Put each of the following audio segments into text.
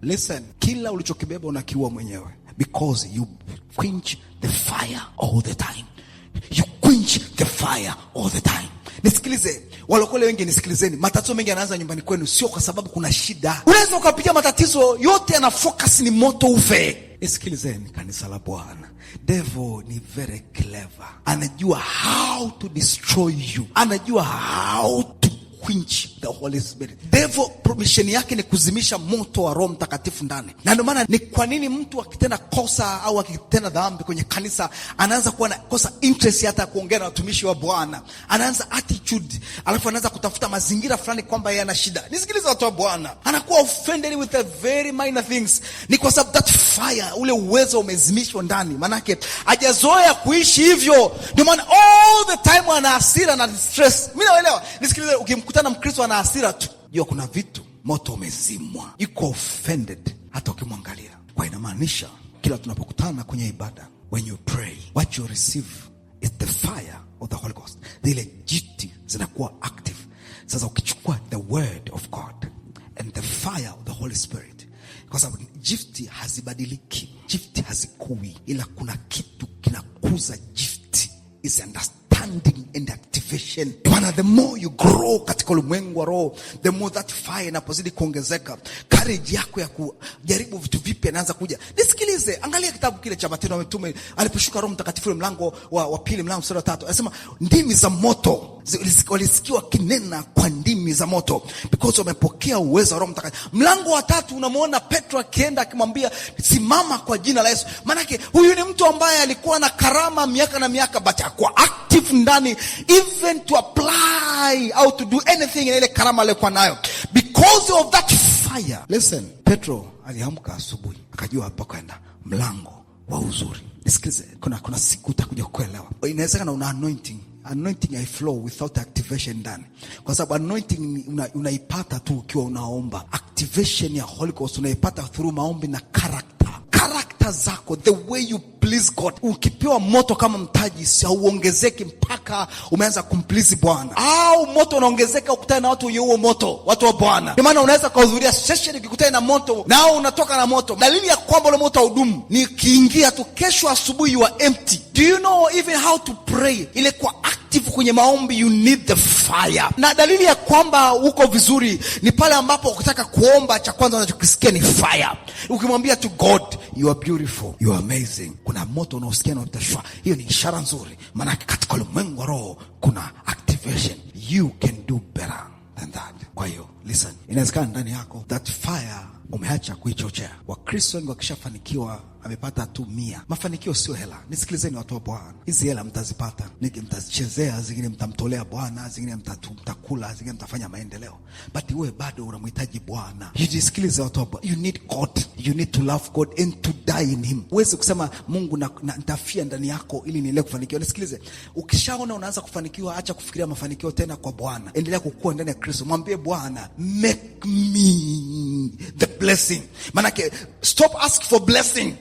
Listen, kila ulichokibeba unakiua mwenyewe, because you quench the fire all the time. You quench the fire all the time. Nisikilize, walokole wengi nisikilizeni, matatizo mengi yanaanza nyumbani kwenu, sio kwa sababu kuna shida. Unaweza ukapitia matatizo yote, yana focus ni moto ufe. Nisikilizeni kanisa la Bwana, devil ni very clever. Anajua how to destroy you. Anajua how to quench the Holy Spirit. Devil mission yake ni kuzimisha moto wa Roho Mtakatifu ndani. Na ndio maana ni kwa nini mtu akitenda kosa au akitenda dhambi kwenye kanisa anaanza kuwa na kosa interest hata kuongea na watumishi wa Bwana. Anaanza attitude, alafu anaanza kutafuta mazingira fulani kwamba yeye ana shida. Nisikilize watu wa Bwana. Anakuwa offended with the very minor things. Ni kwa sababu that fire, ule uwezo umezimishwa ndani. Manake hajazoea kuishi hivyo. Ndio maana all the time ana hasira na stress. Mimi naelewa. Nisikilize, ukimkutana Mkristo ana hasira tu, jua kuna vitu moto umezimwa. Yuko offended hata ukimwangalia. Kwa inamaanisha kila tunapokutana kwenye ibada, when you pray, what you receive is the fire of the Holy Ghost. Zile jiti zinakuwa active. Sasa ukichukua the word of God and the fire of the Holy Spirit, kwa sababu jifti hazibadiliki, jifti hazikui, ila kuna kitu kinakuza jifti, is understanding and activation. Maana the more you grow katika ulimwengu wa roho, the more that fire inapozidi kuongezeka, courage yako ya kujaribu vitu vipya inaanza kuja. Nisikilize, angalia kitabu kile cha Matendo ya Mitume, aliposhuka Roho Mtakatifu mlango wa pili, mlango mstari wa 3, anasema ndimi za moto walisikiwa kinena kwa ndimi za moto, because wamepokea uwezo wa Roho Mtakatifu. Mlango wa 3 unamuona Petro akienda akimwambia simama kwa jina la Yesu. Manake huyu ni mtu ambaye alikuwa na karama miaka na miaka, but hakuwa active ndani even to apply au to do anything in ile karama alikuwa nayo, because of that fire. Listen, Petro aliamka asubuhi akajua hapa kwenda mlango wa uzuri. Nisikilize, kuna siku utakuja kuelewa. Inawezekana una anointing. Anointing I flow without activation ndani. Kwa sababu anointing unaipata tu ukiwa unaomba. Activation ya Holy Ghost unaipata through maombi na character zako, the way you please God. Ukipewa moto kama mtaji, hauongezeki mpaka umeanza kumplease Bwana. Au moto unaongezeka ukutana na watu wenye huo moto, watu wa Bwana. Kwa maana unaweza kuhudhuria session ukikutana na moto, nao unatoka na moto. Dalili ya kwamba ule moto haudumu ni kiingia tu, kesho asubuhi you are empty. Do you know even how to pray? Ile kwa active kwenye maombi, you need the fire. Na dalili ya kwamba uko vizuri ni pale ambapo ukitaka kuomba, cha kwanza unachokisikia ni fire. Ukimwambia to God, you are beautiful, you are amazing, kuna moto unaosikia na utashwa, hiyo ni ishara nzuri. Maana katika ulimwengu wa roho kuna activation. You can do better than that. Kwa hiyo listen, inawezekana ndani yako that fire umeacha kuichochea. Wakristo wengi wakishafanikiwa, amepata tu 100. Mafanikio sio hela. Nisikilizeni watu wa Bwana, hizi hela mtazipata, mtazichezea, zingine mtamtolea Bwana, zingine mtakula, zingine mtafanya maendeleo, but wewe bado unamhitaji Bwana. Jisikilize watu wa Bwana, you need God, you need to love God and to die in him. Uweze kusema Mungu nitafia ndani yako ili niendelee kufanikiwa. Nisikilize, ukishaona unaanza kufanikiwa, acha kufikiria mafanikio tena kwa Bwana. Endelea kukua ndani ya Kristo. Mwambie Bwana, make me the blessing. Manake stop ask for blessing.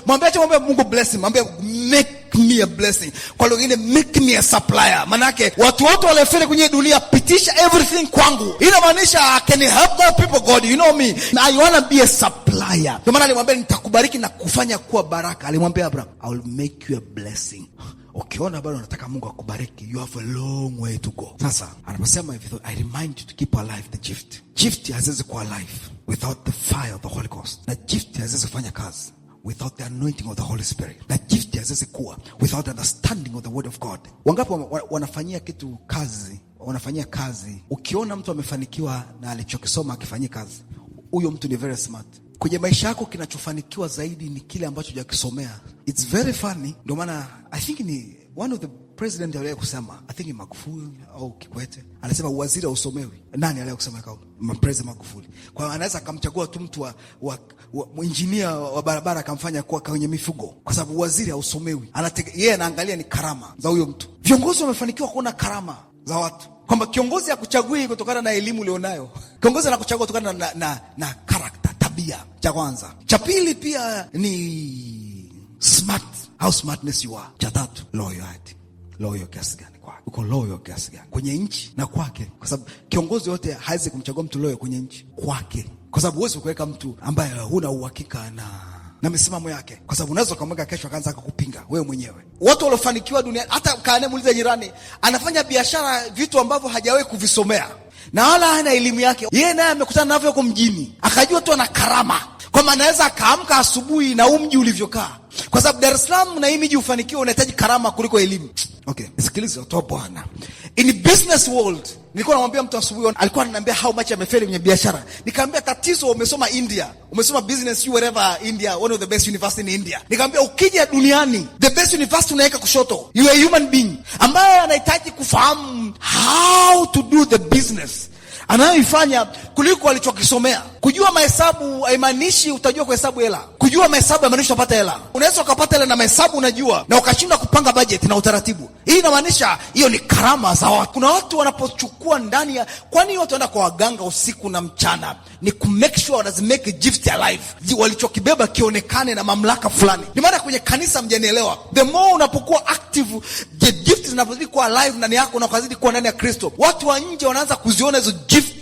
Mwambie Mungu blessing. Mwambie make me a blessing. Kwa lugha nyingine, make me a supplier. Manake watu wote waliofanya kwenye dunia, pitisha everything kwangu. Inamaanisha I can help more people, God, you know me. I want to be a supplier. Kwa maana alimwambia nitakubariki na kufanya kuwa baraka. Alimwambia Abraham, I will make you a blessing. Ukiona bado unataka Mungu akubariki, you have a long way to go. Sasa anasema hivi, I remind you to keep alive the gift. Gift haziwezi kuwa alive without the fire of the Holy Ghost. Na gift haziwezi kufanya kazi without the anointing of the Holy Spirit. Na gift haziwezi kuwa without the understanding of the word of God. Wangapi wanafanyia kitu kazi, wanafanyia kazi, ukiona mtu amefanikiwa na alichokisoma akifanyia kazi, huyo mtu ni very smart. Kwenye maisha yako kinachofanikiwa zaidi ni kile ambacho hujakisomea. It's very funny. Ndio maana I think ni one of the president aliye kusema, I think ni Magufuli au Kikwete, anasema waziri usomewi. Nani aliye kusema kao? President Magufuli. Kwa hiyo anaweza akamchagua tu mtu wa engineer wa barabara akamfanya kuwa kwenye mifugo, kwa sababu waziri hausomewi. Yeye anaangalia ni karama za huyo mtu. Viongozi wamefanikiwa kuona karama za watu, kwamba kiongozi hakuchagui kutokana na elimu ulionayo. Kiongozi anakuchagua kutokana na character, tabia. Cha kwanza. Cha pili pia ni smart, how smartness you are. Cha tatu, loyalty. Loyal kiasi gani kwake? Uko loyal kiasi gani kwenye nchi na kwake? Kwa sababu kiongozi yote hawezi kumchagua mtu loyal kwenye nchi, kwake kwa sababu huwezi kuweka mtu ambaye huna uhakika na misimamo yake, kwa sababu unaweza kumweka kesho akaanza kukupinga wewe mwenyewe. Watu waliofanikiwa duniani, hata kaane muulize jirani, anafanya biashara vitu ambavyo hajawahi kuvisomea na wala hana elimu yake. Yeye naye amekutana navyo huko mjini, akajua tu ana karama, kwa maana anaweza akaamka asubuhi na mji ulivyokaa, kwa sababu Dar es Salaam na hii miji ufanikiwa unahitaji karama kuliko elimu. Okay, sikiliza watu wa Bwana. In business world, nilikuwa namwambia mtu asubuhi, alikuwa ananiambia how much amefeli kwenye biashara. Nikamwambia tatizo, umesoma India, umesoma business you wherever India, one of the best university in India. Nikamwambia ukija duniani, the best university unaweka kushoto. You are a human being ambaye anahitaji kufahamu how to do the business anayoifanya kuliko alichokisomea. Kujua mahesabu haimaanishi utajua kuhesabu hela. Kujua mahesabu haimaanishi upata hela. Unaweza ukapata hela na mahesabu unajua na ukashindwa kupanga budget na utaratibu. Hii inamaanisha hiyo ni karama za watu. Kuna watu wanapochukua ndani ya, kwani watu wanaenda kwa waganga usiku na mchana, ni ku make sure that they make a gift alive. Walichokibeba kionekane na mamlaka fulani. Ni maana kwenye kanisa mjanielewa, the more unapokuwa active, the gift zinapozidi kuwa alive ndani yako na ukazidi kuwa ndani ya Kristo, watu wa nje wanaanza kuziona hizo gift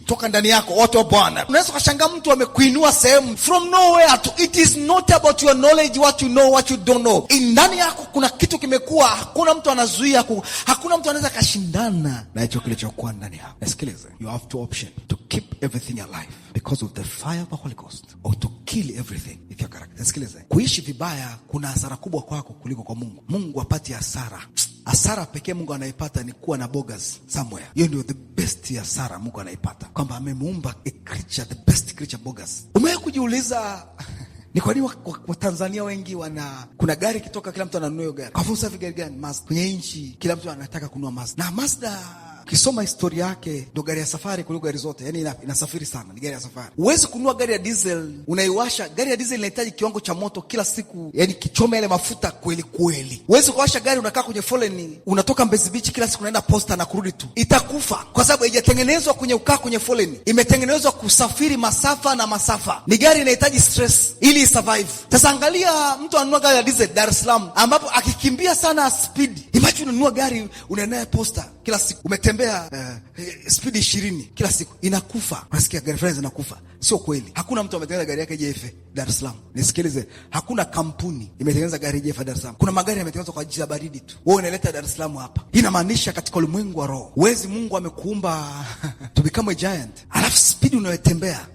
toka ndani yako. Watu wa Bwana, unaweza kushangaa mtu amekuinua sehemu from nowhere to, it is not about your knowledge, what you know, what you don't know. Ndani yako kuna kitu kimekuwa, hakuna mtu anazuia, hakuna mtu anaweza kashindana na hicho kilichokuwa ndani yako. Nasikilize, you have two options: to keep everything alive because of the fire of the Holy Ghost, or to kill everything with your character. Nasikilize, kuishi vibaya kuna hasara kubwa kwako kuliko kwa Mungu. Mungu hapati hasara. Hasara pekee Mungu anaipata ni kuwa na bogus somewhere. Hiyo ndio the best hasara Mungu anaipata, kwamba amemuumba a creature, the best creature bogus. Umewahi kujiuliza ni kwa nini Watanzania wengi kuna gari kitoka kila mtu ananunua gari? Kwa fursa gari gani? Mazda. Kwenye nchi kila mtu anataka kununua Mazda. Na Mazda, ukisoma historia yake, ndo gari ya safari kuliko gari zote. Yani inasafiri sana, ni gari ya safari. Huwezi kununua gari ya diesel, unaiwasha. Gari ya diesel inahitaji kiwango cha moto kila siku, yani kichome yale mafuta kweli kweli. Huwezi kuwasha gari unakaa kwenye foleni, unatoka Mbezi Beach kila siku unaenda Posta na kurudi tu. Itakufa, kwa sababu haijatengenezwa kwenye foleni. Imetengenezwa kusafiri masafa na masafa. Ni gari inahitaji stress ili survive. Sasa angalia mtu anunua gari ya diesel Dar es Salaam, ambapo akikimbia sana speed. Imagine ununua gari unaenda Posta kila siku, umetembea speed 20 kila siku, inakufa. Unasikia gari fulani zinakufa. Sio kweli. Hakuna mtu ametengeneza gari yake jefe Dar es Salaam. Nisikilize, hakuna kampuni imetengeneza gari jefe Dar es Salaam. Kuna magari yametengenezwa kwa ajili ya baridi tu. Wewe unaleta Dar es Salaam hapa. Hii inamaanisha katika ulimwengu wa roho, Mungu amekuumba to become a giant. Alafu speed unayotembea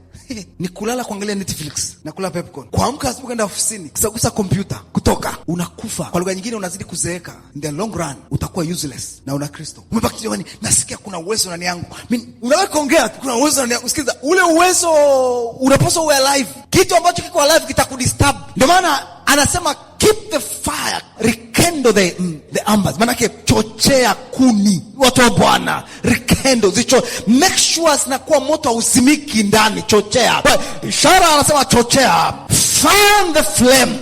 ni kulala kuangalia Netflix na kula popcorn. Kuamka asubuhi kwenda ofisini, kusagusa kompyuta, kutoka, unakufa. Kwa lugha nyingine unazidi kuzeeka. In the long run utakuwa useless na una Kristo. Umebaki jamani, nasikia kuna uwezo ndani yangu. Unaweza kuongea kuna uwezo ndani yangu. Usikiza, ule uwezo unapaswa uwe alive. Kitu ambacho kiko alive kitakudisturb. Ndio maana anasema keep the fire, rekindle the embers. Manake chochea kuni. Watu wa Bwana, rekindle, make sure zinakuwa moto hauzimiki ndani. Chochea. Ishara anasema chochea. Fan the flame.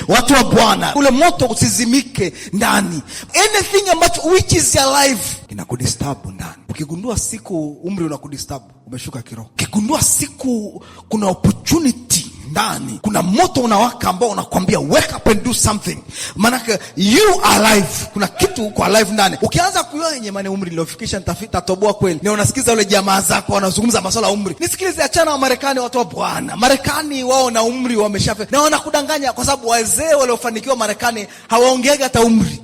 Watu wa Bwana, ule moto usizimike ndani. Anything ambacho which is alive inakudisturb ndani. Ukigundua siku umri unakudisturb, umeshuka kiroho. Ukigundua siku kuna opportunity ndani, kuna moto unawaka ambao unakwambia wake up and do something, manake you alive, kuna kitu uko alive ndani. Ukianza kuyoa yenye maana umri niliofikisha nitatoboa kweli, na unasikiza wale jamaa zako wanazungumza masuala ya umri. Nisikilize, achana wa Marekani. Watu wa Bwana, Marekani wao na umri wameshafe, na wanakudanganya kwa sababu wazee waliofanikiwa Marekani hawaongeagi hata umri.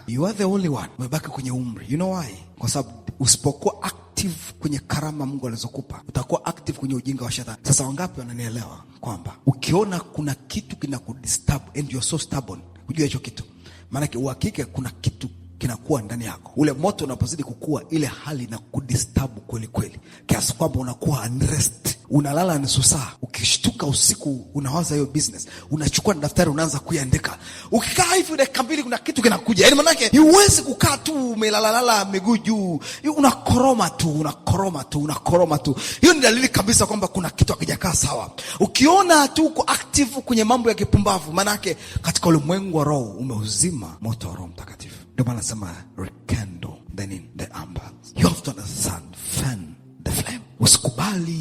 You are the only one umebaki kwenye umri. You know why? Kwa sababu usipokuwa active kwenye karama Mungu alizokupa, utakuwa active kwenye ujinga wa shetani. Sasa wangapi wananielewa kwamba ukiona kuna kitu kinakudisturb and you are so stubborn, ujue hicho kitu maana uhakika kuna kitu kinakuwa ndani yako. Ule moto unapozidi kukua, ile hali inakudisturb kweli kweli, kiasi kwamba unakuwa unrest. Unalala nusu saa, ukishtuka usiku unawaza hiyo business, unachukua daftari unaanza kuiandika. Ukikaa hivi dakika mbili kuna kitu kinakuja. Yaani maana yake huwezi kukaa tu umelalala miguu juu. Unakoroma tu. Hiyo ni dalili kabisa kwamba kuna kitu hakijakaa sawa. Ukiona tu uko active kwenye mambo ya kipumbavu, maana yake katika ulimwengu wa roho umeuzima moto wa Roho Mtakatifu. Ndio maana nasema rekindle the embers. You have to understand, fan the flame. Usikubali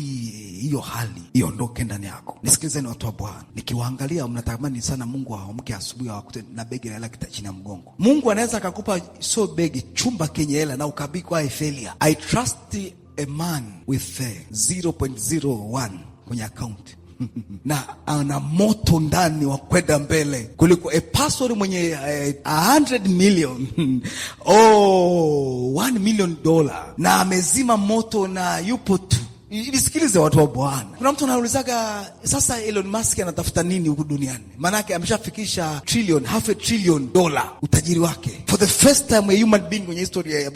hiyo hali iondoke ndani yako. Nisikilizeni watu wa Bwana, nikiwaangalia mnatamani sana Mungu aamke asubuhi awakute na begi la hela chini ya mgongo. Mungu anaweza akakupa so begi chumba kenye hela na ukabiki kwa failure. I trust a man with 0.01 kwenye account na ana moto ndani wa kwenda mbele kuliko a person mwenye 100 million $1 million na amezima moto na yupo tu. Nisikilize watu wa Bwana. Kuna mtu anaulizaga sasa Elon Musk anatafuta nini huku duniani? Maanake ameshafikisha half a trillion dollar utajiri wake. For the first time a human being kwenye historia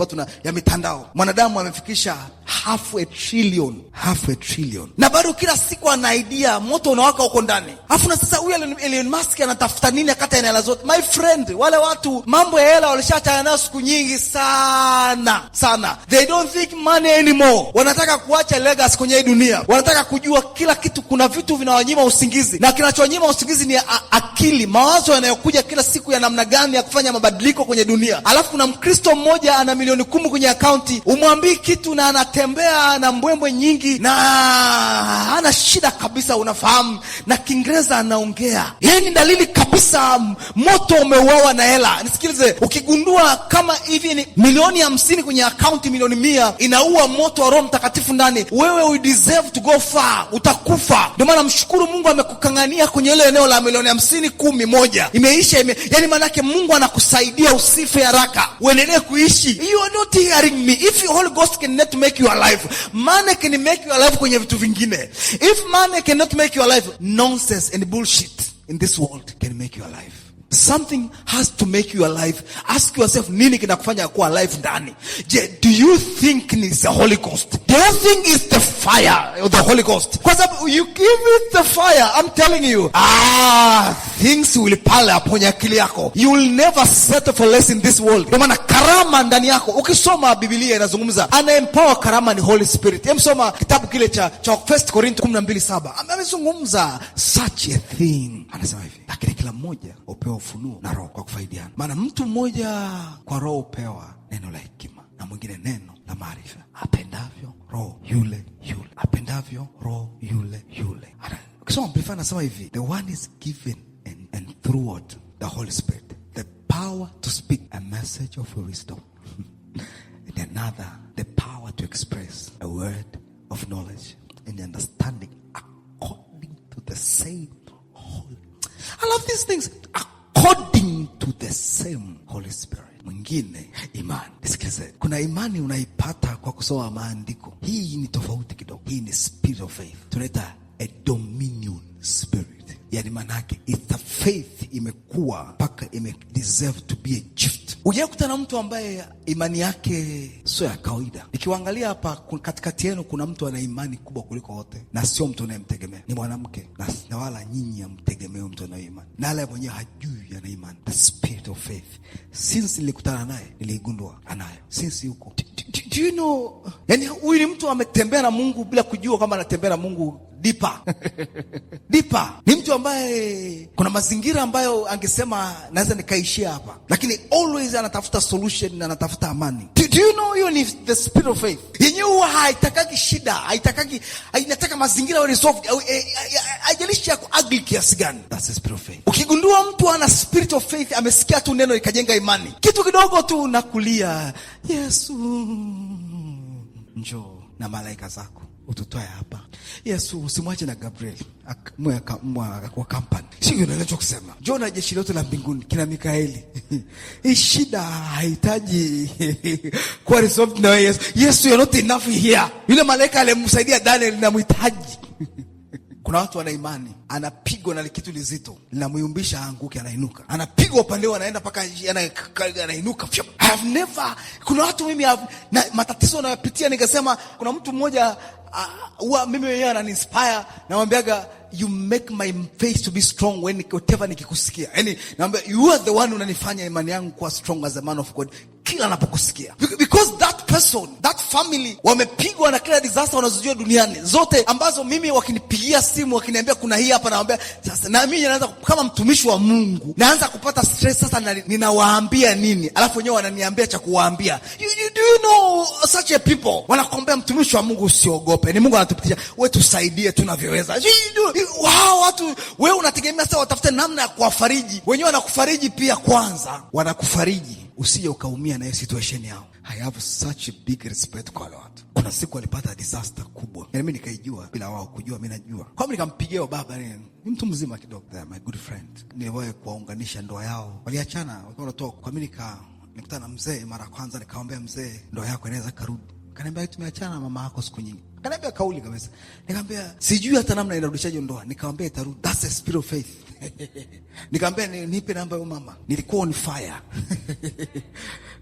ya mitandao, mwanadamu amefikisha half a trillion. Na bado kila siku ana idea, moto unawaka huko ndani. Alafu na sasa huyu Elon Musk anatafuta nini akata ina hela zote? My friend, wale watu mambo ya hela walishachana nayo siku nyingi sana. They don't think money anymore. Wanataka kuacha legacy kwenye dunia. Wanataka kujua kila kitu. Kuna vitu vinawanyima usingizi. Na kinachonyima usingizi ni akili, mawazo yanayokuja kila siku ya namna gani ya kufanya mabadiliko kwenye dunia. Alafu na Mkristo mmoja ana milioni 10 kwenye akaunti, umwambii kitu na anatembea na mbwembwe nyingi na hana shida kabisa, unafahamu, na Kiingereza anaongea. Hii ni dalili kabisa moto umeuawa na hela. Nisikilize, ukigundua kama hivi ni milioni 50 kwenye akaunti, milioni 100 inaua moto wa Roho Mtakatifu ndani, wewe we deserve to go far, utakufa. Ndio maana mshukuru Mungu amekukangania kwenye ile eneo la milioni 50, 10, 1 imeisha. Yani manake Mungu anakusaidia usife haraka, uendelee kuishi. You are not hearing me. If the Holy Ghost cannot make you alive, money can make you alive kwenye vitu vingine. If money cannot make you alive, nonsense and bullshit in this world can make you alive. Something has to make you alive. Ask yourself, nini kinakufanya kuwa alive ndani? Do you think it's the Holy Ghost? Do you think it's the fire of the Holy Ghost? Kwa sababu you give it the fire, I'm telling you, things will pile up kwenye akili yako. You will never settle for less in this world. Kwa maana karama ndani yako. Ukisoma Biblia inazungumza, ana-empower karama ni Holy Spirit. Soma kitabu kile cha 1 Korintho 12:7. Amezungumza such a thing. Anasema hivi, lakini kila mmoja upewa ufunuo na Roho kwa kufaidiana. Maana mtu mmoja kwa Roho upewa neno la hekima, na mwingine neno la maarifa, apendavyo Roho yule. Apendavyo Roho yule. Ukisoma Biblia anasema hivi, the one is given and through what? The Holy Spirit, the power to speak a message of wisdom and another the power to express a word of knowledge and understanding according to the same Holy. I love these things. According to the same Holy Spirit. Mwingine imani. Nisikilize, kuna imani unaipata kwa kusoma maandiko. Hii ni tofauti kidogo. Hii ni spirit of faith. Tunaita a dominion spirit. Yani manake it's the faith imekuwa mpaka deserve to be a gift. Ujakuta na mtu ambaye imani yake sio ya kawaida. Nikiwaangalia hapa katikati yenu kuna mtu ana imani kubwa kuliko wote, na sio mtu anayemtegemea, ni mwanamke. Na wala nyinyi hamtegemei mtu ana imani, na wala mwenyewe hajui ana imani. The spirit of faith. Since nilikutana naye niligundua anayo. Since yuko. Do you know? Yani huyu ni mtu ametembea na Mungu bila kujua kama anatembea na Mungu deeper. Ni mtu ambaye kuna mazingira ambayo angesema naweza nikaishia hapa, lakini always anatafuta solution na anatafuta amani. Do you know you need the spirit of faith? Yenyewe haitakaki shida, inataka mazingira yawe resolved. Haijalishi yako ugly kiasi gani. That's the spirit of faith. Ukigundua mtu ana spirit of faith, amesikia tu neno ikajenga imani. Kitu kidogo tu nakulia, Yesu njoo na malaika zako ututoe hapa. Yesu usimwache na Gabriel kwa kampani. Sio unaelewa kusema. Njoo na jeshi lote la mbinguni kina Mikaeli. Hii shida haitaji kwa resolve na Yesu. Yesu, you're not enough here. Yule malaika alimsaidia Daniel na mhitaji. Kuna watu wana imani, anapigwa na kitu lizito, linamyumbisha anguke, anainuka. Anapigwa upande anaenda paka anainuka. Kuna watu mimi na matatizo nayapitia, nikasema kuna mtu mmoja mimi mwenyewe ananiinspire, namwambiaga you make my faith to be strong when whatever nikikusikia. Yani naambia you are the one unanifanya imani yangu kuwa strong as a man of God kila napokusikia. Because that person, that family wamepigwa na kila disaster wanazojua duniani zote, ambazo mimi wakinipigia simu wakiniambia kuna hii hapa, naambia sasa, na mimi naanza kama mtumishi wa Mungu naanza kupata stress. Sasa ninawaambia nini? Alafu wenyewe wananiambia cha kuwaambia. Do you know such a people? Wanakuambia mtumishi wa Mungu usiogope, ni Mungu anatupitisha, wewe tusaidie tunavyoweza. Wow, watu wewe unategemea sasa watafute namna ya kuwafariji. Wenyewe wanakufariji pia kwanza. Wanakufariji usije ukaumia na hiyo situation yao. I have such a big respect kwa watu. Kuna siku alipata disaster kubwa. Yaani mimi nikaijua bila wao kujua, mimi najua. Kwa mimi nikampigia baba, ni mtu mzima kidogo, my good friend. Niwahi kuwaunganisha ndoa yao. Waliachana wakiwa wanatoka. Kwa mimi nikutana na mzee mara kwanza, nikamwambia mzee, ndoa yako inaweza karudi. Kaniambia tumeachana na mama yako siku nyingi. Kaniambia kauli kabisa. Nikamwambia sijui hata namna inarudishaje ndoa. Nikamwambia itarudi. That's a spirit of faith. Nikamwambia nipe namba ya mama. Nilikuwa on fire.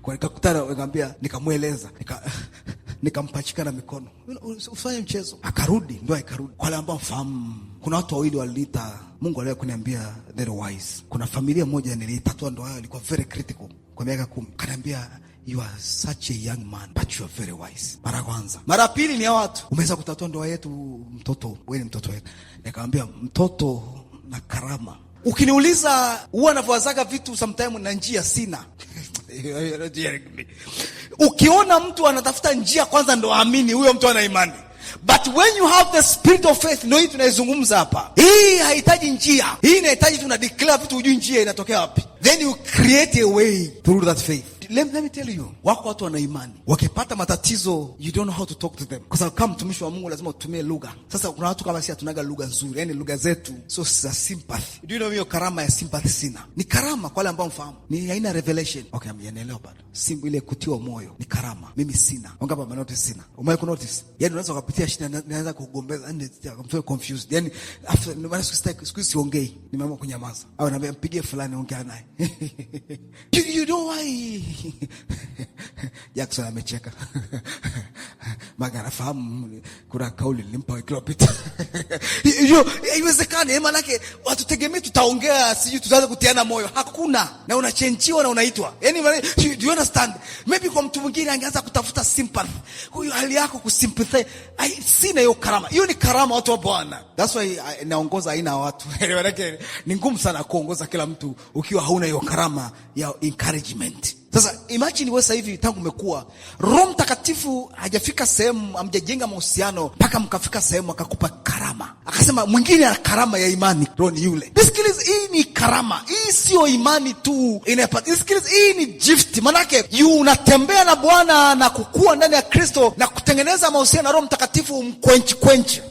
Kwa nikakutana, nikamwambia, nikamueleza, nikampachika na mikono. Usifanye mchezo. Akarudi, ndoa ikarudi. Kwa wale ambao mfahamu, kuna watu wawili walita, Mungu aliwahi kuniambia very wise. Kuna familia moja nilitatua ndoa yao, ilikuwa very critical kwa miaka 10. Kaniambia you are such a young man but you are very wise. Mara kwanza. Mara pili ni watu, umeweza kutatua ndoa yetu mtoto, wewe ni mtoto wetu. Nikamwambia mtoto na karama. Ukiniuliza huwa navoazaga vitu sometimes na njia sina. Ukiona mtu anatafuta njia kwanza ndo amini huyo mtu ana imani. But when you have the spirit of faith, ndio hii tunaizungumza hapa. Hii haihitaji njia. Hii inahitaji tuna declare vitu hujui njia inatokea wapi. Then you create a way through that faith. Let me tell you, wako watu wana imani. Wakipata matatizo, you don't know how to talk to them. Kwa sababu kama mtumishi wa Mungu lazima utumie lugha. Sasa kuna watu kama sisi hatunaga lugha nzuri. Yaani lugha zetu so za sympathy. Do you know hiyo karama ya sympathy sina? Ni karama kwa wale ambao mfahamu. Ni aina revelation. Okay, amenielewa bado. Simbu ile kutiwa moyo ni karama. Mimi sina. Wangapi wamenotice sina? Umewahi kunotice? Yaani unaweza kupitia shida naanza kugombeza, I'm so confused. Yaani after no siku siongei, nimeamua kunyamaza. Au naambia mpigie fulani ongea naye. You know why? Jackson amecheka. Magana fahamu kuna kauli nilimpa wiki iliyopita. Haiwezekani, maana yake watu tegemea tutaongea siju tutaanza kutiana moyo. Hakuna. Na unachenjiwa na unaitwa. Yaani do you understand? Maybe kwa mtu mwingine angeanza kutafuta sympathy. Huyo hali yako kusympathize. Sina hiyo karama. Hiyo ni karama watu wa Bwana. That's why naongoza aina watu. Maana yake ni ngumu sana kuongoza kila mtu ukiwa hauna hiyo karama ya encouragement. Sasa imagine wewe sasa hivi tangu umekuwa Roho Mtakatifu hajafika sehemu, hamjajenga mahusiano mpaka mkafika sehemu akakupa karama. Akasema mwingine ana karama ya imani, Roho ni yule. Nisikilize, hii ni karama. Hii sio imani tu inapata. Nisikilize, hii ni gift. Maana yake unatembea na Bwana na kukua ndani ya Kristo na kutengeneza mahusiano na Roho Mtakatifu mkwenchi.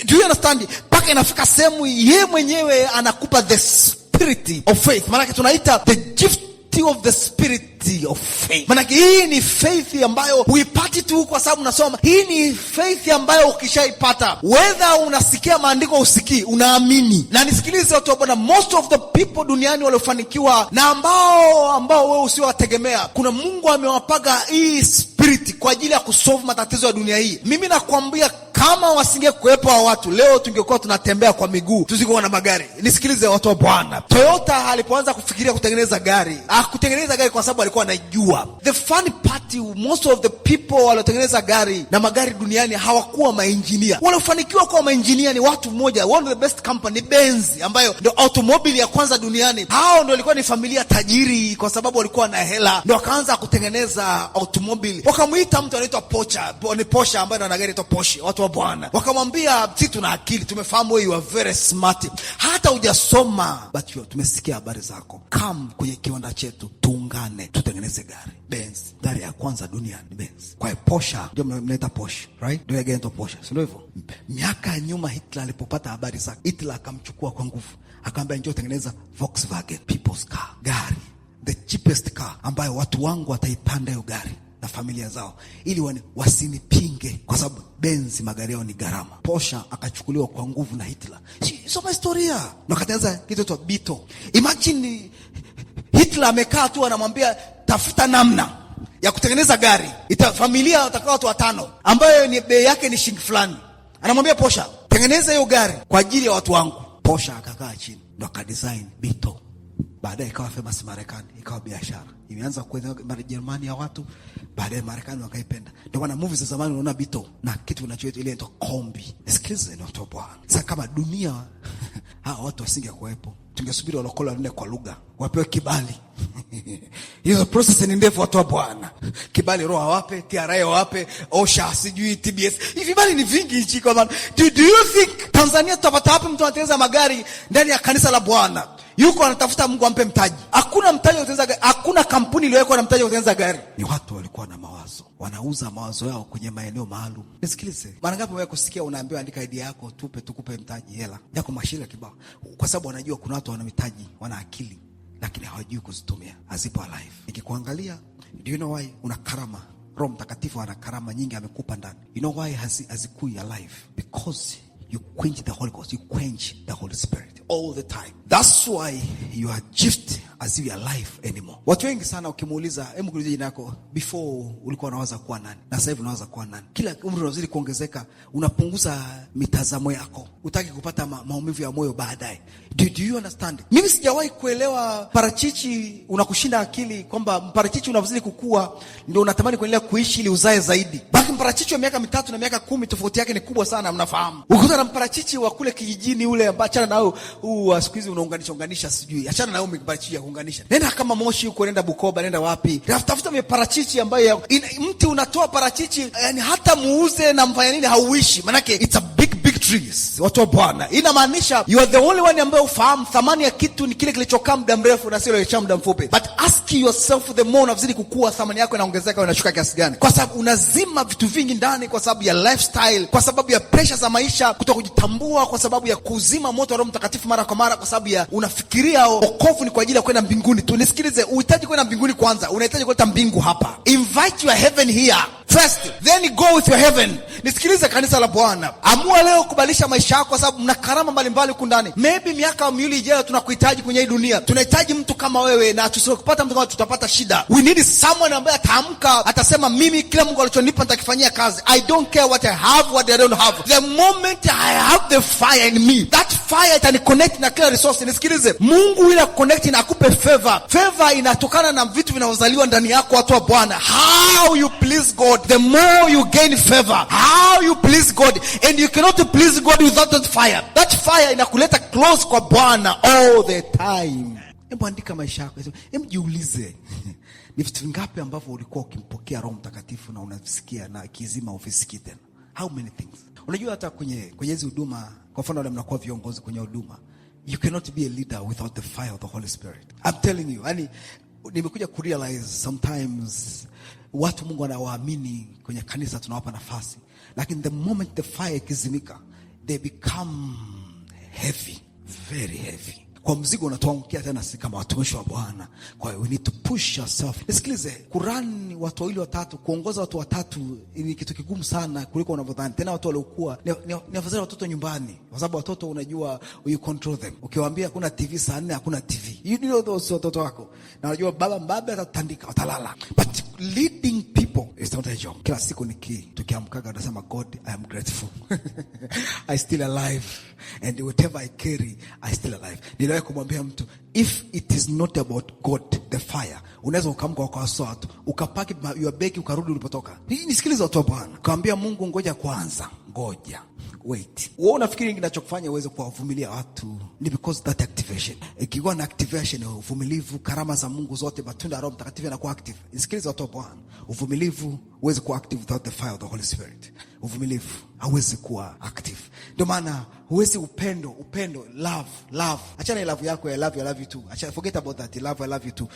Do you understand? Mpaka inafika sehemu yeye mwenyewe anakupa the spirit of faith. Maana yake tunaita the gift of the spirit of faith. Manake hii ni faith ambayo huipati tu kwa sababu unasoma. Hii ni faith ambayo ukishaipata, whether unasikia maandiko usikii, unaamini. Na nisikilize watu wa Bwana, most of the people duniani waliofanikiwa na ambao wewe usiwategemea, kuna Mungu amewapaga hii spirit kwa ajili ya kusolve matatizo ya dunia hii. Mimi nakwambia kama wasingekuwepo hao watu, leo tungekuwa tunatembea kwa miguu, tusingekuwa na magari. Nisikilize watu wa Bwana, Toyota alipoanza kufikiria kutengeneza gari, hakutengeneza gari kwa sababu alikuwa anajua. The funny part, most of the people waliotengeneza gari na magari duniani hawakuwa maengineer. Waliofanikiwa kuwa maengineer ni watu mmoja, one of the best company, Benz, ambayo ndio automobile ya kwanza duniani. Hao ndio walikuwa ni familia tajiri kwa sababu walikuwa na hela, ndio wakaanza kutengeneza automobile. Wakamuita mtu anaitwa Porsche ambaye ana gari inaitwa Porsche. Watu wa Bwana wakamwambia, sisi tuna akili, tumefahamu wewe you are very smart, hata hujasoma but tumesikia habari zako, come kwenye kiwanda chetu tuungane tutengeneze gari. Benz, gari ya kwanza duniani ni Benz. Kwa Porsche ndio mnaita Porsche, right? Ndio gari inaitwa Porsche, si ndio hivyo? Miaka nyuma Hitler alipopata habari zake, Hitler akamchukua kwa nguvu, akamwambia njoo tengeneza Volkswagen people's car, gari the cheapest car ambayo watu wangu wataipanda hiyo gari na familia zao, ili wasinipinge kwa sababu Benz magari yao ni gharama. Porsche akachukuliwa kwa nguvu na Hitler. Soma historia. Na akatengeneza kitu cha Beetle. Imagine Hitler amekaa tu anamwambia tafuta namna ya kutengeneza gari. Familia watakao watu 5 ambayo ni bei yake ni shilingi fulani. Anamwambia Porsche, tengeneza hiyo gari kwa ajili ya watu wangu. Porsche akakaa chini ndo akadesign Beetle. Baadaye ikawa famous Marekani, ikawa biashara. Imeanza kwenda Marekani ya watu, baadaye Marekani wakaipenda. Ndio maana movies za zamani unaona Beetle na kitu kinachoitwa ile ndio kombi. Sikiliza ni watu Bwana. Sasa kama dunia hawa watu wasingekuwepo, tungesubiri walokola nne kwa lugha, wapewe kibali. Hiyo process ni ndefu watu wa Bwana. Kibali roho wape, TRA wape, OSHA, sijui TBS. Hivi bali ni vingi nchi kwa maana. Do you think Tanzania tutapata wapi mtu anatengeneza magari ndani ya kanisa la Bwana? yuko anatafuta Mungu ampe mtaji. Hakuna mtaji wa kutengeneza gari, hakuna kampuni iliyowekwa na mtaji wa kutengeneza gari. Ni watu walikuwa na mawazo, wanauza mawazo yao kwenye maeneo maalum. Nisikilize, mara ngapi wewe kusikia unaambiwa andika idea yako tukupe mtaji, hela yako mashirika kibao, kwa sababu wanajua kuna watu wana mitaji, wana akili, lakini hawajui kuzitumia, hazipo alive. Nikikuangalia, do you know why una karama? Roho Mtakatifu ana karama nyingi amekupa ndani. You know why hazikui alive? Because you quench the Holy Ghost, you quench the Holy Spirit all the time. That's why you are gift as if you are alive anymore. Watu wengi sana ukimuuliza, hebu kuuliza jina lako, before ulikuwa unawaza kuwa nani, na sasa hivi unawaza kuwa nani? Kila umri unazidi kuongezeka, unapunguza mitazamo yako, utaki kupata maumivu ya moyo baadaye. Do you understand? Mimi sijawahi kuelewa parachichi unakushinda akili, kwamba parachichi unazidi kukua ndio unatamani kuendelea kuishi ili uzae zaidi. Baki parachichi wa miaka 3 na miaka 10 tofauti yake ni kubwa sana, mnafahamu. Ukikuta na parachichi wa kule kijijini ule ambaye achana nao siku hizi unaunganisha sijui. Achana nao parachichi ya kuunganisha. Nenda kama Moshi huko, nenda Bukoba, nenda wapi. Tafuta parachichi ambayo mti unatoa parachichi, yani hata muuze na mfanya nini hauishi. Manake it's a big trees. Watu wa Bwana, inamaanisha you are the only one ambaye ufahamu thamani ya kitu ni kile kilichokaa muda mrefu na sio kilichokaa muda mfupi. But ask yourself, the more unazidi kukua, thamani yako inaongezeka, inashuka kiasi gani? Kwa sababu unazima vitu vingi ndani, kwa sababu ya lifestyle, kwa sababu ya pressure za maisha, kutokujitambua, kwa sababu ya kuzima moto wa Roho Mtakatifu mara kwa mara, kwa sababu ya unafikiria wokovu ni kwa ajili ya kwenda mbinguni tu. Nisikilize, unahitaji kwenda mbinguni kwanza, unahitaji kuleta mbingu hapa. Invite your heaven here first, then go with your heaven. Nisikilize kanisa la Bwana, amua leo kubadilisha maisha yako, kwa sababu mna karama mbalimbali huko ndani. Maybe miaka miwili ijayo tunakuhitaji kwenye hii dunia. Tunahitaji mtu kama wewe, na tusipopata mtu kama tutapata shida. We need someone ambaye ataamka atasema, mimi kila Mungu alichonipa nitakifanyia kazi. I don't care what I have, what I don't have. The moment I have the fire in me, that fire itani connect na kila resource. Nisikilize, Mungu ila connect na akupe favor. Favor inatokana na vitu vinavyozaliwa ndani yako, watu wa Bwana. How you please God, the more you gain favor. How you please God, and you cannot please God without that fire. That fire inakuleta close kwa Bwana all the time. Hebu andika maisha yako. Hebu jiulize, ni vitu vingapi ambavyo ulikuwa ukimpokea Roho Mtakatifu na unavisikia na kizima ufisikii tena? How many things? Unajua hata kwenye hizo huduma, kwa mfano wale mnakuwa viongozi kwenye huduma, you cannot be a leader without the fire of the Holy Spirit. I'm telling you, yani nimekuja kurealize sometimes watu Mungu anawaamini kwenye kanisa, tunawapa nafasi, lakini the moment the fire ikizimika, they become heavy, very heavy. Kwa mzigo unatuangukia tena, si kama watumishi wa Bwana. Kwa hiyo we need to push yourself. Nisikilize, kurani watu wawili watatu, kuongoza watu watatu ni kitu kigumu sana kuliko unavyodhani. Tena watu waliokuwa ni afadhali watoto nyumbani, kwa sababu watoto unajua you control them. Ukiwaambia kuna TV saa 4 hakuna TV, you know those watoto wako, na unajua baba atatandika, watalala. But leading people is not a job. Kila siku tukiamkaga tunasema, God, I am grateful. I still alive, and whatever I carry, I still alive. Niliwahi kumwambia mtu, if it is not about God, the fire, unaweza ukamka kwa watu, ukapaki your bag, ukarudi ulipotoka. Nisikilize watu wa Bwana, kaambia Mungu, ngoja kwanza, ngoja, wait. Wewe unafikiri kinachokufanya uweze kuwavumilia watu ni because that activation. Ikiwa na activation, uvumilivu, karama za Mungu zote, matunda ya Roho Mtakatifu yanakuwa active. Nisikilize watu wa Bwana, uvumilivu huwezi kuwa active without the fire of the Holy Spirit. Uvumilivu hauwezi kuwa active. Ndio maana huwezi upendo, love. Achana love yako ya love you too. Achana, forget about that. I love you too.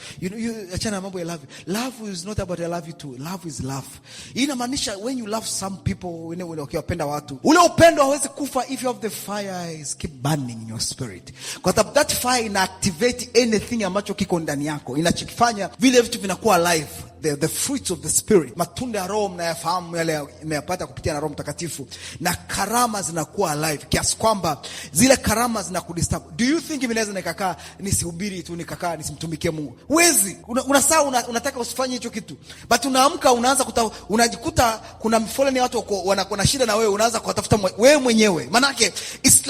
Achana mambo ya love. Love is not about I love you too. Love is love. Inamaanisha when you love some people, ukiwapenda watu, ule upendo hauwezi kufa if you have the fire is keep burning in your spirit. Kwa sababu that fire ina activate anything ambacho kiko ndani yako. Inachokifanya vile vitu vinakuwa alive. The fruits of the Spirit, matunda ya Roho mnayafahamu, yale mmeyapata kupitia na Roho Mtakatifu, na karama zinakuwa alive kiasi kwamba zile karama zinakudisturb. Do you think inaweza nikakaa nisihubiri tu, nikakaa nisimtumikie Mungu? Huwezi. Unataka usifanye hicho kitu, but unaamka unajikuta kuna foleni watu wana shida na wewe, unaanza kutafuta wewe mwenyewe. Manake it's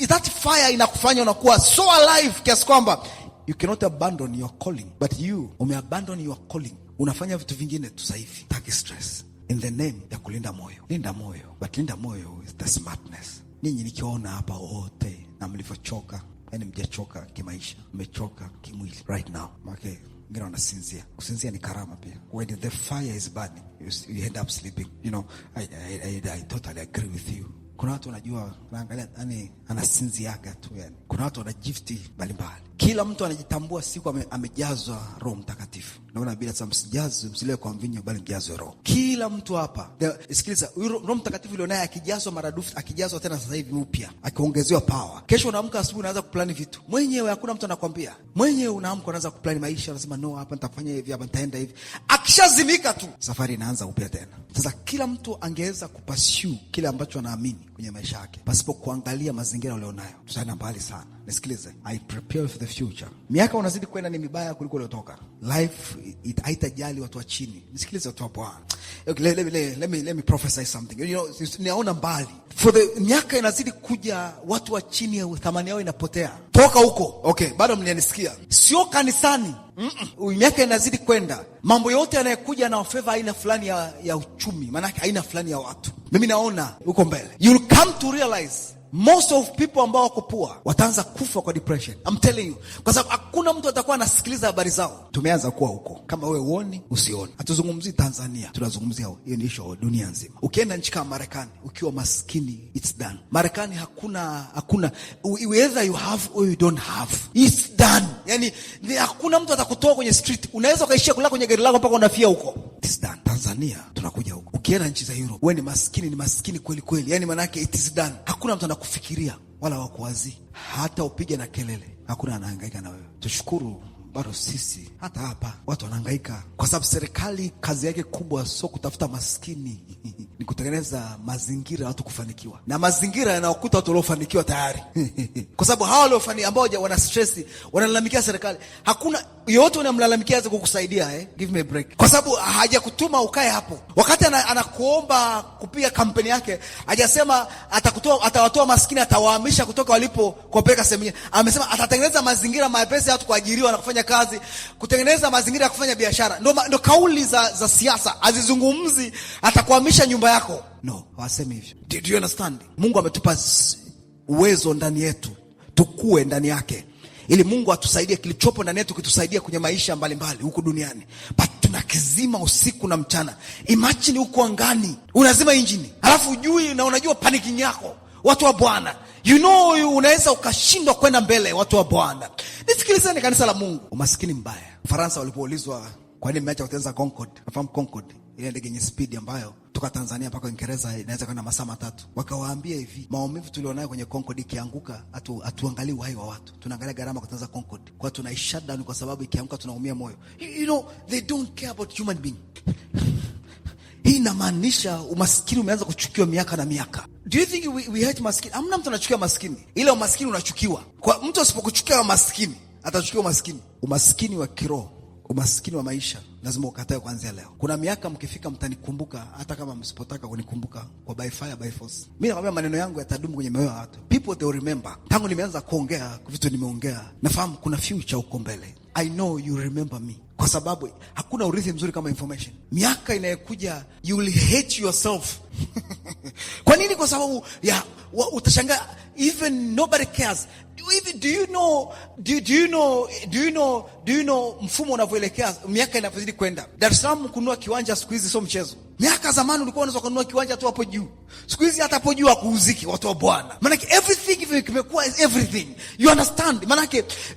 that fire inakufanya unakuwa so alive kiasi kwamba you cannot abandon your calling, but you umeabandon your calling. Unafanya vitu vingine tu sasa hivi. Taki stress in the name ya kulinda moyo. Linda moyo, but linda moyo is the smartness. Ninyi nikiona hapa wote na mlivyochoka, yani mjachoka kimaisha, mmechoka kimwili right now. Make ngine wanasinzia. Kusinzia ni karama pia. When the fire is burning, you end up sleeping. You know, I totally agree with you. Kuna watu wanajua, naangalia yani anasinziaga tu yani. Kuna watu wana gifti mbalimbali. Kila mtu anajitambua siku amejazwa Roho Mtakatifu. Naona bila sababu msilewe kwa mvinyo bali mjazwe Roho. Kila mtu hapa. Sikiliza, Roho Mtakatifu yule naye akijazwa maradufu, akijazwa tena sasa hivi upya, akiongezewa power. Kesho unaamka asubuhi unaanza kuplani vitu. Mwenyewe hakuna mtu anakuambia. Mwenyewe unaamka unaanza kuplani maisha, unasema no, hapa nitafanya hivi, hapa nitaenda hivi. Akishazimika tu, safari inaanza upya tena. Sasa kila mtu angeweza kupursue kile ambacho anaamini kwenye maisha yake pasipo kuangalia mazingira ulionayo, tutaenda mbali sana. Nisikilize, I prepare for the future. Miaka unazidi kwenda ni mibaya kuliko uliotoka. Life haitajali watu wa chini. Nisikilize watu wa Bwana. Okay, let me prophesy something. You know, naona mbali. For the miaka inazidi kuja, watu wa chini ya thamani yao inapotea. Toka huko. Okay, bado mlianisikia. Sio kanisani. Miaka inazidi kwenda. Mambo yote yanayokuja na favor aina fulani ya uchumi, maana aina fulani ya watu. Mimi naona huko mbele. You'll come to realize most of people ambao wako poor wataanza kufa kwa depression. I'm telling you. Kwa sababu hakuna mtu atakuwa anasikiliza habari zao. Tumeanza kuwa huko. Kama wewe uone, usione. Hatuzungumzii Tanzania, tunazungumzia hiyo ni issue dunia nzima. Ukienda nchi kama Marekani, ukiwa maskini, it's done. Marekani hakuna either you have or you don't have. It's done. Yani hakuna mtu atakutoa kwenye street. Unaweza ukaishia kulala kwenye gari lako mpaka unafia huko. It's done. Tanzania tunakuja huko. Ukienda nchi za Europe, wewe ni maskini kweli kweli. Yani maana yake it is done. Hakuna mtu anakufikiria wala wakuwazi. Hata upige na kelele, hakuna anahangaika na wewe. Tushukuru bado sisi hata hapa watu wanahangaika kwa sababu serikali kazi yake kubwa sio kutafuta maskini ni kutengeneza mazingira watu kufanikiwa. Na mazingira yanaokuta watu waliofanikiwa tayari. Kwa sababu hao waliofanikiwa ambao wana stress, wanalalamikia serikali. Hakuna yote unamlalamikia aje kukusaidia give me a break. Kwa sababu hajakutuma ukae hapo. Wakati anakuomba kupiga kampeni yake, hajasema atawatoa maskini, atawahamisha kutoka walipo kupeleka sehemu. Amesema atatengeneza mazingira mepesi ya watu kuajiriwa na kufanya kazi, kutengeneza mazingira ya kufanya biashara. Ndio kauli za siasa. Azizungumzi atakuhamisha nyumba yako. No, hawasemi hivyo. Do you understand? Mungu ametupa uwezo ndani yetu, tukue ndani yake. Ili Mungu atusaidie, kilichopo ndani yetu kitusaidia kwenye maisha mbalimbali huku duniani. But tunakizima usiku na mchana. Imagine huko angani unazima injini, alafu ujui na unajua panicking yako. Watu wa Bwana, you know, unaweza ukashindwa kwenda mbele. Watu wa Bwana, nisikilizeni kanisa la Mungu. Umaskini mbaya. Faransa walipoulizwa kwa nini mmeacha kutengeneza Concorde? Nafahamu Concorde, ile ndege yenye speed ambayo toka Tanzania mpaka Uingereza inaweza kwenda masaa 3. Wakawaambia hivi, maumivu tulionayo kwenye Concorde ikianguka, atuangalie uhai wa watu. Tunaangalia gharama kutengeneza Concorde. Kwa tunaishut down kwa sababu ikianguka tunaumia moyo. You know, they don't care about human being. Hii inamaanisha umaskini umeanza kuchukiwa miaka na miaka. Do you think we hate maskini? Hamna mtu anachukia maskini. Ile umaskini unachukiwa. Kwa mtu asipokuchukia maskini, atachukia umaskini. Umaskini wa kiroho, umaskini wa maisha lazima ukatae kuanzia leo. Kuna miaka mkifika mtanikumbuka hata kama msipotaka kunikumbuka, kwa by fire by force. Mimi nakwambia maneno yangu yatadumu kwenye mioyo ya watu. People they will remember. Tangu nimeanza kuongea vitu nimeongea, nafahamu kuna future huko mbele. I know you remember me. Kwa sababu hakuna urithi mzuri kama information. Miaka inayokuja you will hate yourself. Kwa nini? Kwa sababu utashangaa even nobody cares. Do you know mfumo unavyoelekea miaka inavyozidi kwenda. Dar es Salaam kununua kiwanja siku hizi sio mchezo. Miaka zamani ulikuwa unaweza kununua kiwanja tu hapo juu. Siku hizi hata hapo juu hakuuziki. Watu wa Bwana, maana everything kimekuwa everything. You understand? Maana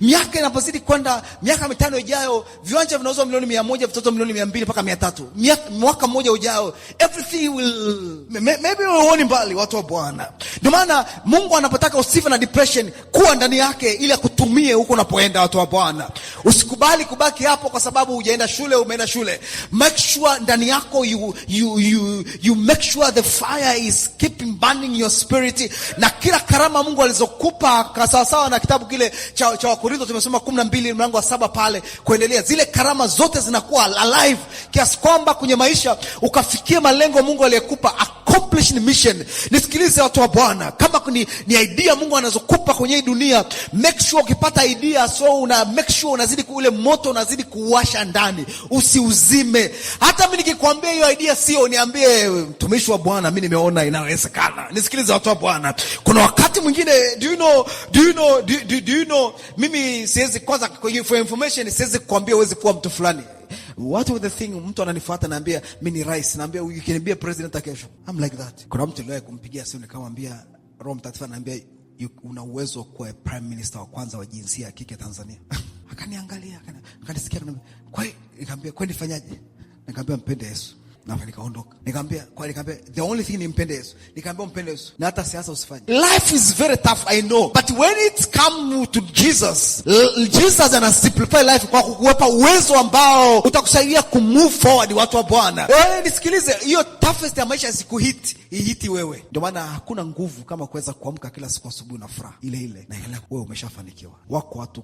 miaka inapozidi kwenda, miaka 5 ijayo viwanja vinauzwa $100,000, vitoto $200,000 mpaka 300. Mwaka mmoja ujao everything will maybe uone mbali. Watu wa Bwana, ndio maana Mungu anapotaka usife na depression, kuwa ndani yake ili akutumie huko unapoenda. Watu wa Bwana, usikubali kubaki hapo kwa sababu hujaenda shule. Umeenda shule, make sure ndani yako you make sure the fire is keeping burning your spirit. Na kila karama Mungu alizokupa sawasawa na kitabu kile cha Wakorintho tumesoma 12 mlango wa 7 pale kuendelea, zile karama zote zinakuwa alive kiasi kwamba kwenye maisha ukafikia malengo Mungu aliyekupa, accomplish mission. Nisikilize watu wa Bwana, kama ni idea Mungu anazokupa kwenye hii dunia, make sure ukipata idea make sure unazidi ule moto unazidi kuwasha ndani, usiuzime. Hata mimi nikikwambia hiyo idea sio, niambie mtumishi wa Bwana mimi nimeona inawezekana. Nisikilize watu wa Bwana, kuna wakati mwingine do you know mimi siwezi, kwanza for information siwezi kukwambia uweze kuwa mtu fulani. What was the thing, mtu ananifuata naambia mimi ni rais, naambia you can be a president kesho. I'm like that. Kuna mtu leo kumpigia simu nikamwambia Roho Mtakatifu ananiambia una uwezo kuwa prime minister wa kwanza wa jinsia ya kike Tanzania. Akaniangalia, akanisikia, nikamwambia kwani nifanyaje? Nikamwambia mpende Yesu. Na nikaondoka. Nikamwambia the only thing ni mpende Yesu. Nikamwambia mpende Yesu. Na hata siasa usifanye. Life is very tough, I know. But when it come to Jesus, Jesus ana simplify life kwa kukupa uwezo ambao utakusaidia kumove forward watu wa Bwana. Wewe nisikilize, hiyo toughest ya maisha ihiti wewe. Ndio maana hakuna nguvu kama kuweza kuamka kila siku asubuhi na furaha ile na ile wewe umeshafanikiwa. Wako watu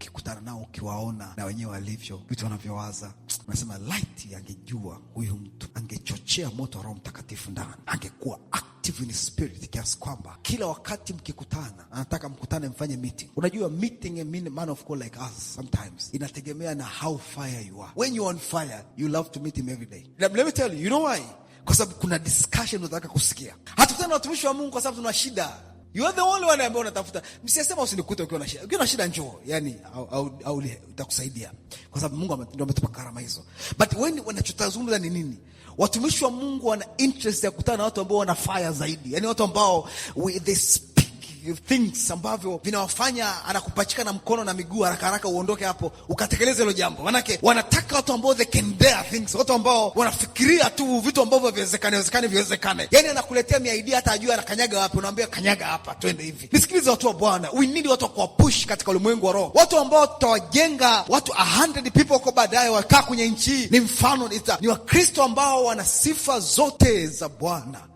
ukikutana nao ukiwaona na wenyewe walivyo, vitu wanavyowaza, unasema light angejua huyu mtu angechochea moto wa Roho Mtakatifu ndani, angekuwa active in spirit kiasi kwamba kila wakati mkikutana anataka mkutane mfanye meeting. Unajua meeting a man of God like us sometimes inategemea na how fire you are. When you on fire, you love to meet him every day. Let me tell you know why? Kwa sababu kuna discussion unataka kusikia. Hatukutana na watumishi wa Mungu kwa sababu tuna shida. You are the only one ambaye unatafuta. Msisema usinikute ukiwa na shida. Ukiwa na shida njoo, yani au itakusaidia. Kwa sababu Mungu ndio ametupa karama hizo. But when wanachotazungumza ni nini? Watumishi wa Mungu wana interest ya kukutana na watu ambao wana fire zaidi. Yani watu ambao they speak things ambavyo vinawafanya anakupachika na mkono na miguu haraka uondoke hapo ukatekeleza hilo jambo. Manake wanataka watu ambao they can dare things, watu ambao wanafikiria tu vitu ambavyo viwezekane. Yani anakuletea idea hata ajua anakanyaga wapi, unaambia kanyaga hapa twende hivi. Nisikilize watu wa Bwana, we need watu wa push katika ulimwengu wa roho. Watu ambao tutawajenga watu 100 people kwa baadaye wakaa kwenye nchi. Ni mfano ni Wakristo ambao wana sifa zote za Bwana.